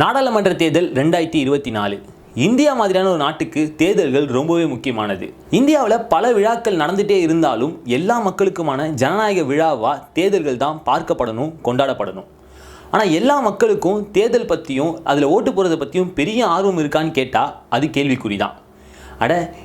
நாடாளுமன்ற தேர்தல் 2024 இந்தியா மாதிரியான ஒரு நாட்டுக்கு தேர்தல்கள் ரொம்பவே முக்கியமானது. இந்தியாவில் பல விழாக்கள் நடந்துகிட்டே இருந்தாலும் எல்லா மக்களுக்குமான ஜனநாயக விழாவா தேர்தல்கள் தான் பார்க்கப்படணும், கொண்டாடப்படணும். ஆனால் எல்லா மக்களுக்கும் தேர்தல் பற்றியும் அதில் ஓட்டு போடுறதை பற்றியும் பெரிய ஆர்வம் இருக்கான்னு கேட்டால் அது கேள்விக்குறி தான்.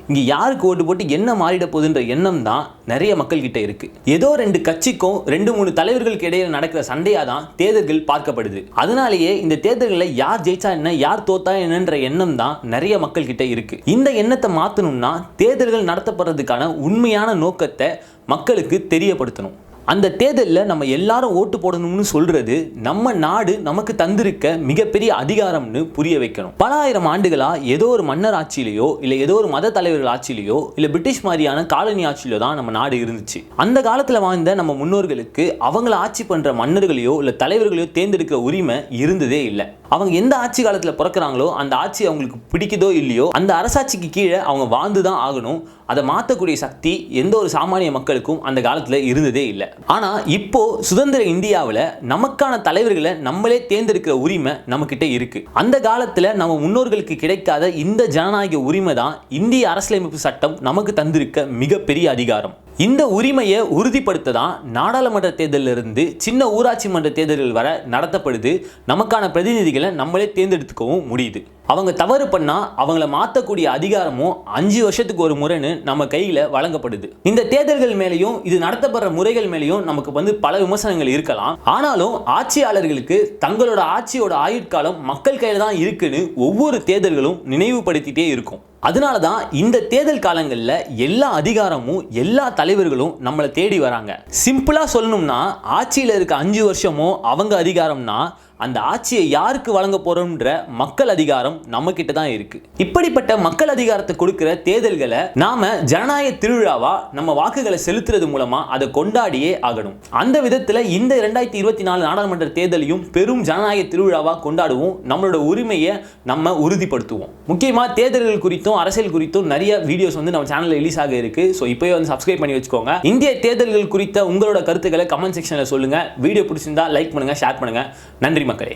இங்கே யாருக்கு ஓட்டு போட்டு என்ன மாறிட போகுதுன்ற எண்ணம் தான் நிறைய மக்கள்கிட்ட இருக்குது. ஏதோ 2 கட்சிக்கும் 2-3 தலைவர்களுக்கு இடையில் நடக்கிற சண்டையாக தான் தேர்தல்கள் பார்க்கப்படுது. அதனாலேயே இந்த தேர்தல்களில் யார் ஜெயிச்சா என்ன, யார் தோத்தா என்னன்ற எண்ணம் தான் நிறைய மக்கள்கிட்ட இருக்குது. இந்த எண்ணத்தை மாற்றணும்னா தேர்தல்கள் நடத்தப்படுறதுக்கான உண்மையான நோக்கத்தை மக்களுக்கு தெரியப்படுத்தணும். அந்த தேர்தலில் நம்ம எல்லாரும் ஓட்டு போடணும்னு சொல்றது நம்ம நாடு நமக்கு தந்திருக்க மிகப்பெரிய அதிகாரம்னு புரிய வைக்கணும். பல ஆயிரம் ஆண்டுகளாக ஏதோ ஒரு மன்னர் ஆட்சியிலையோ இல்லை ஏதோ ஒரு மத தலைவர்கள் ஆட்சியிலையோ இல்லை பிரிட்டிஷ் மாதிரியான காலனி ஆட்சியிலோ தான் நம்ம நாடு இருந்துச்சு. அந்த காலத்தில் வாழ்ந்த நம்ம முன்னோர்களுக்கு அவங்கள ஆட்சி பண்ணுற மன்னர்களையோ இல்லை தலைவர்களையோ தேர்ந்தெடுக்கிற உரிமை இருந்ததே இல்லை. அவங்க எந்த ஆட்சி காலத்தில் பிறக்கிறாங்களோ அந்த ஆட்சி அவங்களுக்கு பிடிக்குதோ இல்லையோ அந்த அரசாட்சிக்கு கீழே அவங்க வாழ்ந்து தான் ஆகணும். அதை மாற்றக்கூடிய சக்தி எந்த ஒரு சாமானிய மக்களுக்கும் அந்த காலத்தில் இருந்ததே இல்லை. ஆனால் இப்போ சுதந்திர இந்தியாவில் நமக்கான தலைவர்களை நம்மளே தேர்ந்தெடுக்கிற உரிமை நம்மக்கிட்ட இருக்கு. அந்த காலத்தில் நம்ம முன்னோர்களுக்கு கிடைக்காத இந்த ஜனநாயக உரிமை தான் இந்திய அரசியலமைப்பு சட்டம் நமக்கு தந்திருக்க மிகப்பெரிய அதிகாரம். இந்த உரிமையை உறுதிப்படுத்த தான் நாடாளுமன்ற தேர்தலிலிருந்து சின்ன ஊராட்சி மன்ற தேர்தல்கள் வர நடத்தப்படுது. நமக்கான பிரதிநிதிகளை நம்மளே தேர்ந்தெடுத்துக்கவும் முடியுது. அவங்க தவறு பண்ணா அவங்கள மாற்றக்கூடிய அதிகாரமும் 5 வருஷத்துக்கு ஒரு முறைன்னு நம்ம கையில் வழங்கப்படுது. இந்த தேர்தல்கள் மேலேயும் இது நடத்தப்படுற முறைகள் மேலேயும் நமக்கு பல விமர்சனங்கள் இருக்கலாம். ஆனாலும் ஆட்சியாளர்களுக்கு தங்களோட ஆட்சியோட ஆயுட்காலம் மக்கள் கையில் தான் இருக்குன்னு ஒவ்வொரு தேர்தல்களும் நினைவுபடுத்திட்டே இருக்கும். அதனால தான் இந்த தேர்தல் காலங்களில் எல்லா அதிகாரமும் எல்லா தலைவர்களும் நம்மளை தேடி வராங்க. சிம்பிளாக சொல்லணும்னா ஆட்சியில் இருக்க 5 வருஷமோ அவங்க அதிகாரம்னா அந்த ஆட்சியை யாருக்கு வழங்க போறோம்ன்ற மக்கள் அதிகாரம் நம்ம கிட்ட தான் இருக்கு. இப்படிப்பட்ட மக்கள் அதிகாரத்தை கொடுக்கிற தேர்தல்களை நாம ஜனநாயக திருவிழாவா நம்ம வாக்குகளை செலுத்துறது மூலமா அதை கொண்டாடியே ஆகணும். அந்த விதத்துல இந்த 2024 நாடாளுமன்ற தேர்தலையும் பெரும் ஜனநாயக திருவிழாவா கொண்டாடுவோம். நம்மளோட உரிமையை நம்ம உறுதிப்படுத்துவோம். முக்கியமா தேர்தல்கள் குறித்தும் அரசியல் குறித்தும் நிறைய வீடியோஸ் நம்ம சேனல்ல ரிலீஸ் ஆக இருக்கு. ஸோ இப்போயே சப்ஸ்கிரைப் பண்ணி வச்சுக்கோங்க. இந்திய தேர்தல்கள் குறித்த உங்களோட கருத்துக்களை கமெண்ட் செக்ஷன்ல சொல்லுங்க. வீடியோ பிடிச்சிருந்தா லைக் பண்ணுங்க, ஷேர் பண்ணுங்க. நன்றி மக்களே.